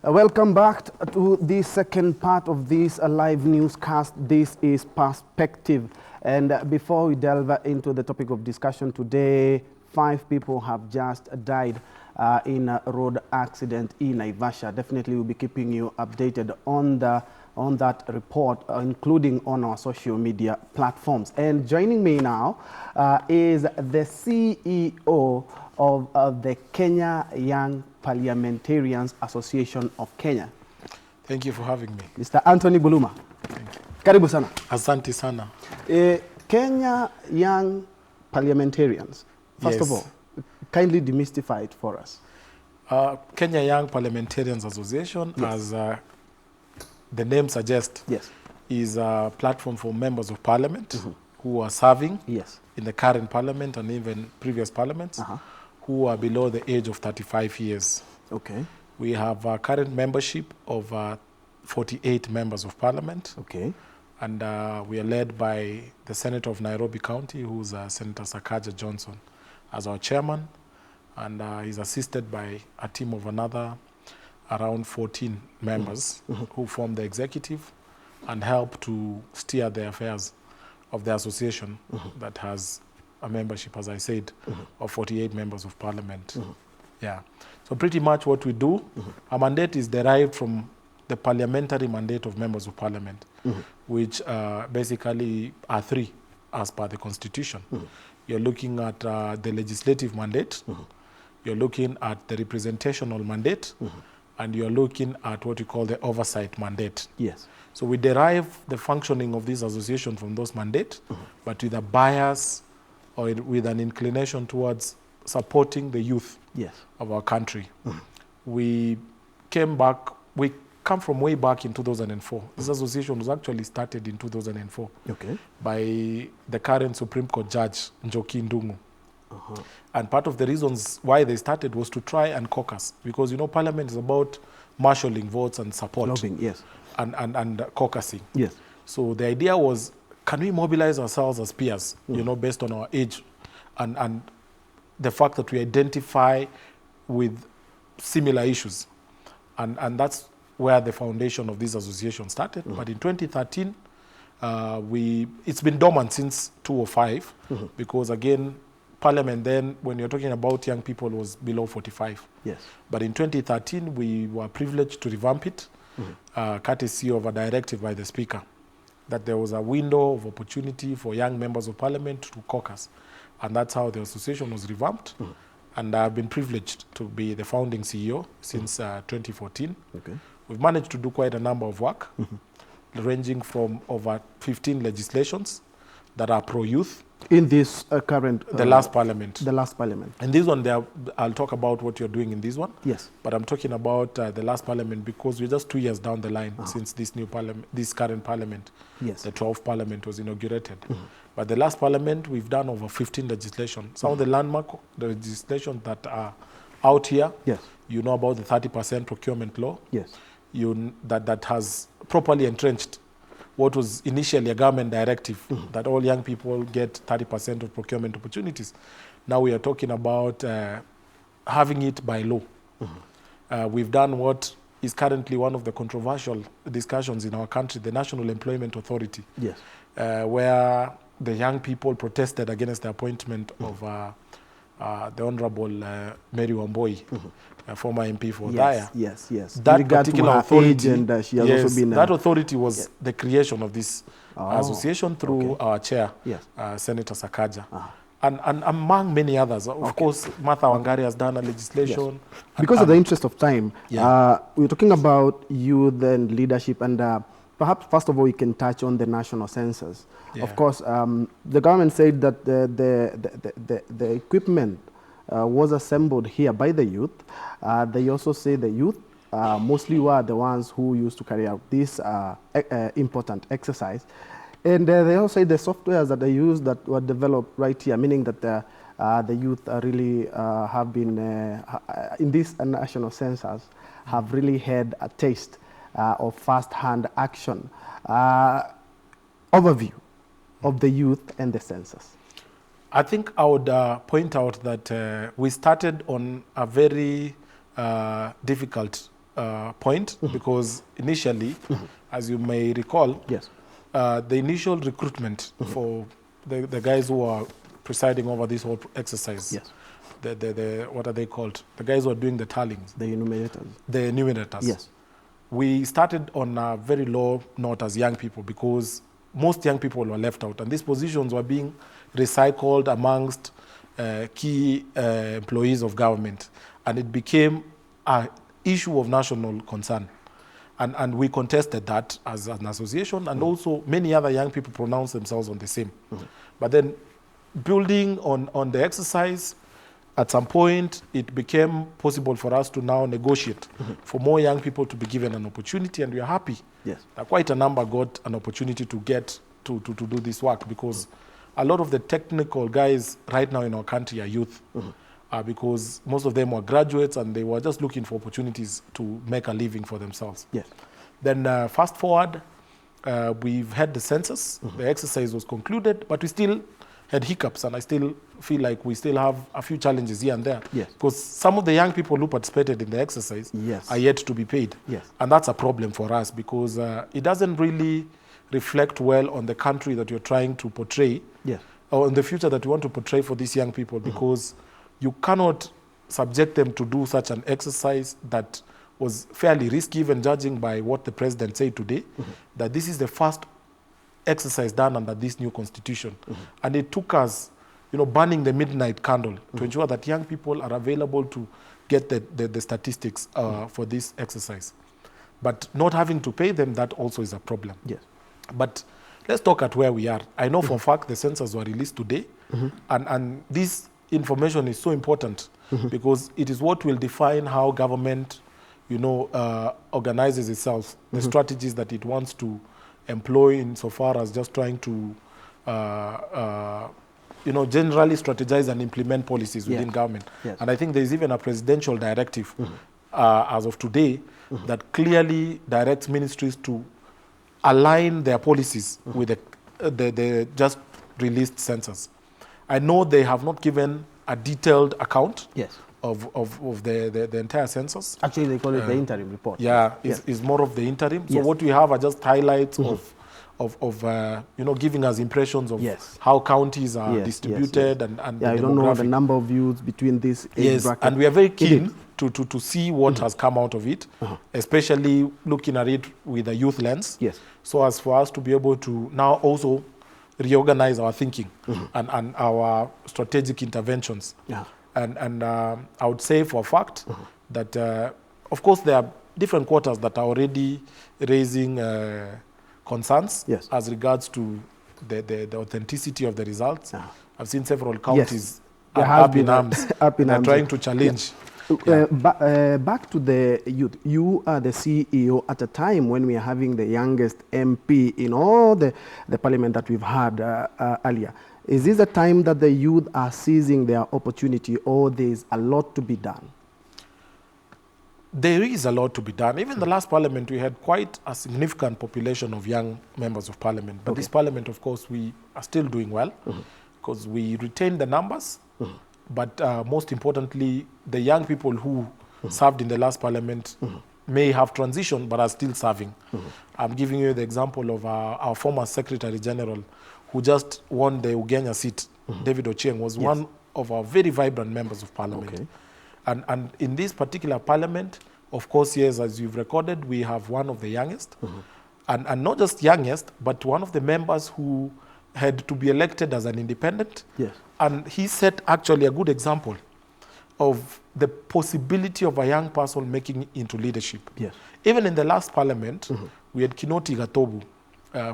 Welcome back to the second part of this live newscast. This is Perspective. And before we delve into the topic of discussion today, 5 people have just died in a road accident in Naivasha. Definitely we'll be keeping you updated on that report, including on our social media platforms. And joining me now is the CEO of the Kenya Young Parliamentarians Association of Kenya. Thank you for having me. Mr. Antony Buluma. Thank you. Karibu sana. Asante sana. Kenya Young Parliamentarians, first of all, kindly demystify it for us. Kenya Young Parliamentarians Association, as the name suggests, is a platform for members of parliament who are serving in the current parliament and even previous parliaments, who are below the age of 35 years. Okay. We have a current membership of 48 members of parliament. Okay. And we are led by the Senator of Nairobi County, who's Senator Sakaja Johnson, as our chairman. And he's assisted by a team of another around 14 members who form the executive and help to steer the affairs of the association that has a membership, as I said, of 48 members of parliament. Yeah. So pretty much what we do, our mandate is derived from the parliamentary mandate of members of parliament, which basically are 3 as per the constitution. You're looking at the legislative mandate, you're looking at the representational mandate, and you're looking at what we call the oversight mandate. Yes. So we derive the functioning of this association from those mandates, but with a bias or with an inclination towards supporting the youth of our country. We come from way back in 2004. This association was actually started in 2004 by the current Supreme Court Judge, Njoki Ndung'u. And part of the reasons why they started was to try and caucus, because you know Parliament is about marshalling votes and support. Lobbying, and caucusing. Yes. So the idea was, can we mobilize ourselves as peers, you know, based on our age and the fact that we identify with similar issues. And that's where the foundation of this association started. But in 2013, it's been dormant since 2005, because again, Parliament then, when you're talking about young people, was below 45. Yes. But in 2013, we were privileged to revamp it, courtesy of a directive by the Speaker, that there was a window of opportunity for young members of Parliament to caucus. And that's how the association was revamped. And I've been privileged to be the founding CEO since 2014. Okay. We've managed to do quite a number of work, ranging from over 15 legislations that are pro-youth. In this current... the last parliament. The last parliament. And this one, I'll talk about what you're doing in this one. Yes. But I'm talking about the last parliament because we're just 2 years down the line since this new parliament, this current parliament. Yes. The 12th parliament was inaugurated. But the last parliament, we've done over 15 legislation. Some of the landmark legislation that are out here, you know about the 30% procurement law. Yes. That has properly entrenched what was initially a government directive, that all young people get 30% of procurement opportunities. Now we are talking about having it by law. We've done what is currently one of the controversial discussions in our country, the National Employment Authority, where the young people protested against the appointment of the Honorable Mary Wamboi, former MP for Daya. Yes. That particular authority, and she has also been that authority was the creation of this association through our chair, Senator Sakaja. And among many others. Of course, Martha Wangari has done a legislation. Because of the interest of time, we're talking about youth and leadership, and perhaps first of all, we can touch on the national census. Of course, the government said that the equipment was assembled here by the youth. They also say the youth mostly were the ones who used to carry out this important exercise. And they also say the softwares that they use that were developed right here, meaning that the youth really have been, in this national census, have really had a taste of first-hand action. Overview of the youth and the census. I think I would point out that we started on a very difficult point, because initially, as you may recall, Yes. The initial recruitment for the guys who are presiding over this whole exercise, Yes. the what are they called? The guys who are doing the tallings. The enumerators. The enumerators. Yes. We started on a very low note as young people, because most young people were left out, and these positions were being recycled amongst key employees of government, and it became an issue of national concern. And we contested that as an association, and also many other young people pronounced themselves on the same. But then, building on the exercise, at some point, it became possible for us to now negotiate for more young people to be given an opportunity, and we are happy Yes. that quite a number got an opportunity to get to do this work, because a lot of the technical guys right now in our country are youth, because most of them were graduates and they were just looking for opportunities to make a living for themselves. Yes. Then fast forward, we've had the census, the exercise was concluded, but we still had hiccups, and I still feel like we still have a few challenges here and there. Yes. Because some of the young people who participated in the exercise Yes. are yet to be paid. Yes. And that's a problem for us, because it doesn't really reflect well on the country that you're trying to portray, Yes. or in the future that you want to portray for these young people, because you cannot subject them to do such an exercise that was fairly risky, even judging by what the president said today, that this is the first exercise done under this new constitution. And it took us, burning the midnight candle to ensure that young people are available to get the statistics for this exercise. But not having to pay them, that also is a problem. Yes. But let's talk at where we are. I know for a fact the census were released today, and this information is so important, because it is what will define how government, organizes itself, the strategies that it wants to employ insofar as just trying to, generally strategize and implement policies within government. Yes. And I think there's even a presidential directive as of today that clearly directs ministries to align their policies with the just released census. I know they have not given a detailed account Yes. of the entire census. Actually, they call it the interim report. Yeah, Yes. it's more of the interim. So Yes. what we have are just highlights of giving us impressions of Yes. how counties are Yes, distributed yes, and Yeah, the I don't know the demographic. number of youths between this age Yes, bracket. and we are very keen Indeed. to see what has come out of it, especially looking at it with a youth lens. Yes. So as for us to be able to now also reorganize our thinking and our strategic interventions. Yeah. And I would say for a fact that, of course, there are different quarters that are already raising concerns Yes. as regards to the authenticity of the results. Yeah. I've seen several counties There are has up in been a- arms. up in They're arms. trying to challenge. Back to the youth. You are the CEO at a time when we are having the youngest MP in all the parliament that we've had earlier. Is this a time that the youth are seizing their opportunity, or there's a lot to be done? There is a lot to be done. Even the last parliament, we had quite a significant population of young members of parliament. But this parliament, of course, we are still doing well, because we retained the numbers. But most importantly, the young people who served in the last parliament may have transitioned but are still serving. I'm giving you the example of our former Secretary General, who just won the Ugenya seat. David Ochieng was one of our very vibrant members of parliament. Okay. And in this particular parliament, of course, yes, as you've recorded, we have one of the youngest. And not just youngest, but one of the members who had to be elected as an independent. Yes. And he set actually a good example of the possibility of a young person making it into leadership. Yes. Even in the last parliament, we had Kinoti Gatobu,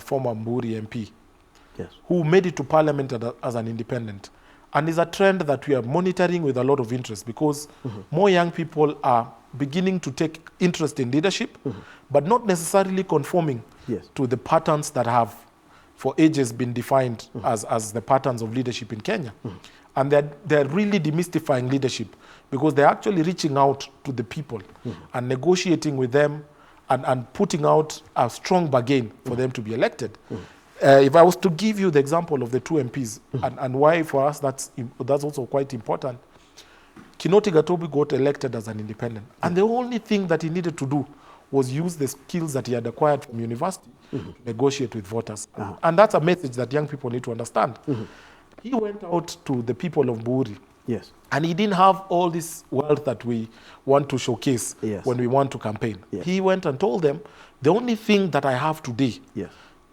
former Mburi MP, Yes. who made it to parliament as an independent. And it's a trend that we are monitoring with a lot of interest, because more young people are beginning to take interest in leadership, but not necessarily conforming Yes. to the patterns that have for ages been defined as the patterns of leadership in Kenya. And they're really demystifying leadership, because they're actually reaching out to the people and negotiating with them and putting out a strong bargain for them to be elected. If I was to give you the example of the two MPs and why for us that's also quite important, Kinoti Gatobi got elected as an independent. And the only thing that he needed to do was use the skills that he had acquired from university to negotiate with voters. And that's a message that young people need to understand. He went out to the people of Buri. Yes. And he didn't have all this wealth that we want to showcase when we want to campaign. Yes. He went and told them, the only thing that I have today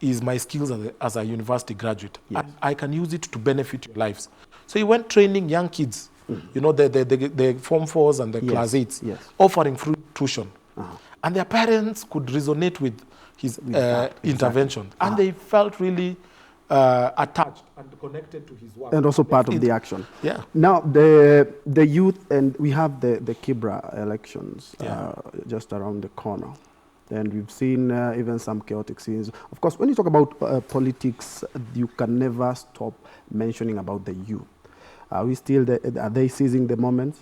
is my skills as a university graduate. Yes. And I can use it to benefit your lives. So he went training young kids, you know, the Form 4s and the Class 8s, offering free tuition. And their parents could resonate with his intervention. And they felt really attached and connected to his work. And also part of the action. Yeah. Now, the youth, and we have the Kibra elections just around the corner. And we've seen even some chaotic scenes. Of course, when you talk about politics, you can never stop mentioning about the youth. Are are they seizing the moment?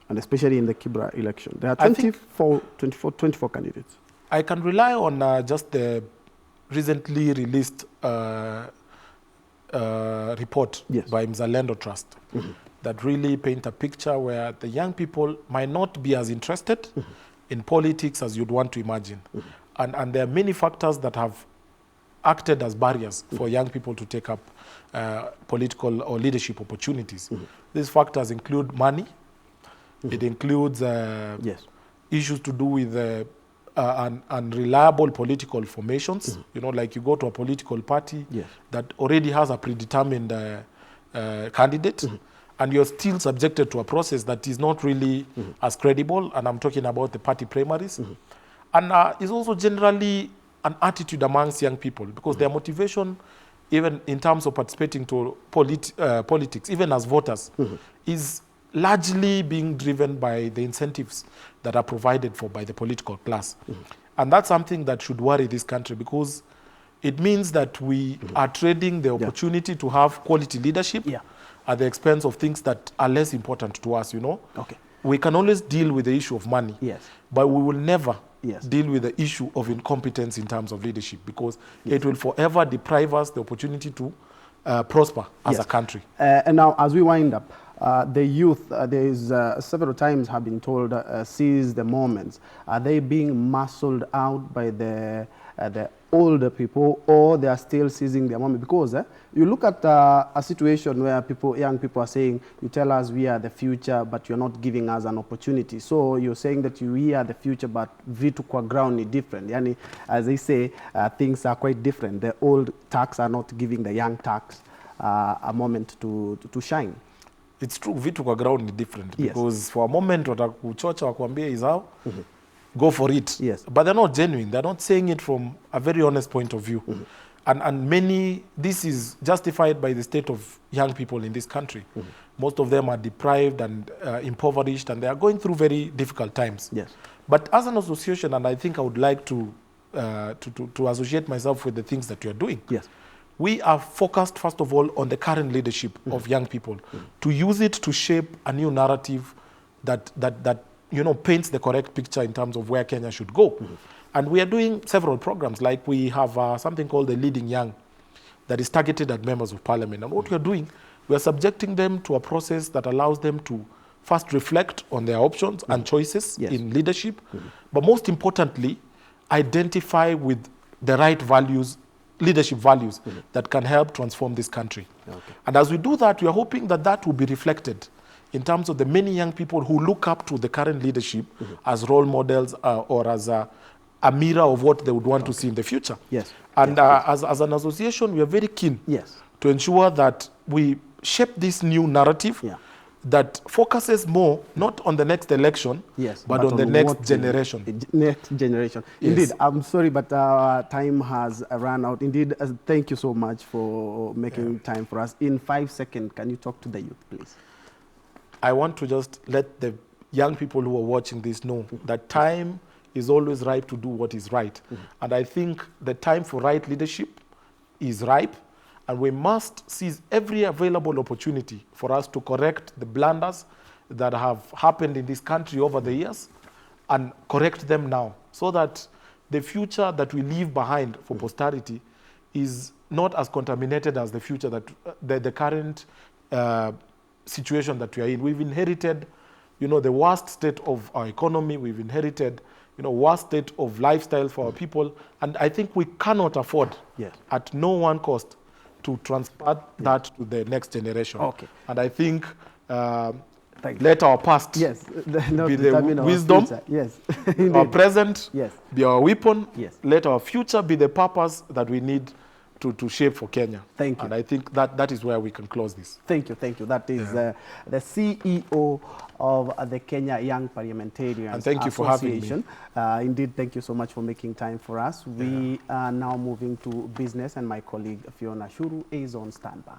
And especially in the Kibra election. There are 24 candidates. I can rely on just the recently released report by Mzalendo Trust that really paint a picture where the young people might not be as interested in politics as you'd want to imagine. And there are many factors that have acted as barriers for young people to take up political or leadership opportunities. These factors include money. It includes issues to do with unreliable political formations. You know, like you go to a political party that already has a predetermined candidate, and you're still subjected to a process that is not really as credible, and I'm talking about the party primaries. And it's also generally an attitude amongst young people, because their motivation, even in terms of participating to politics, even as voters, is largely being driven by the incentives that are provided for by the political class. And that's something that should worry this country, because it means that we are trading the opportunity to have quality leadership at the expense of things that are less important to us, you know. We can always deal with the issue of money, but we will never deal with the issue of incompetence in terms of leadership, because it will forever deprive us the opportunity to prosper as a country. And now, as we wind up, the youth, there is several times have been told, seize the moments. Are they being muscled out by the older people, or they are still seizing their moment? Because you look at a situation where young people are saying, you tell us we are the future, but you're not giving us an opportunity. So you're saying that we are the future, but vitu kwa ground is different. Yani, as they say, things are quite different. The old tax are not giving the young tax a moment to shine. It's true, vitu kwa ground is different, because for a moment watakuchocha wakuambia is how, go for it. But they're not genuine. They're not saying it from a very honest point of view. And many, this is justified by the state of young people in this country. Most of them are deprived and impoverished, and they are going through very difficult times. But as an association, and I think I would like to associate myself with the things that you are doing. We are focused, first of all, on the current leadership of young people, to use it to shape a new narrative that you know, paints the correct picture in terms of where Kenya should go. And we are doing several programs, like we have something called the Leading Young that is targeted at members of parliament. And what we are doing, we are subjecting them to a process that allows them to first reflect on their options and choices in leadership, but most importantly, identify with the right values, leadership values that can help transform this country. And as we do that, we are hoping that that will be reflected in terms of the many young people who look up to the current leadership as role models or as a mirror of what they would want to see in the future. And as an association, we are very keen to ensure that we shape this new narrative that focuses more not on the next election, but on the next generation. Indeed, I'm sorry, but time has run out. Indeed, thank you so much for making time for us. In 5 seconds, can you talk to the youth, please? I want to just let the young people who are watching this know that time is always ripe to do what is right. And I think the time for right leadership is ripe, and we must seize every available opportunity for us to correct the blunders that have happened in this country over the years and correct them now, so that the future that we leave behind for posterity is not as contaminated as the future that the current situation that we are in. We've inherited, you know, the worst state of our economy. We've inherited, you know, worst state of lifestyle for our people. And I think we cannot afford, at no one cost, to transfer that to the next generation. Okay. And I think let our past be the wisdom, our present be our weapon, let our future be the purpose that we need to shape for Kenya. Thank you. And I think that is where we can close this. Thank you, thank you. That is the CEO of the Kenya Young Parliamentarians and thank you for having me. Indeed, thank you so much for making time for us. We are now moving to business, and my colleague Fiona Shuru is on standby.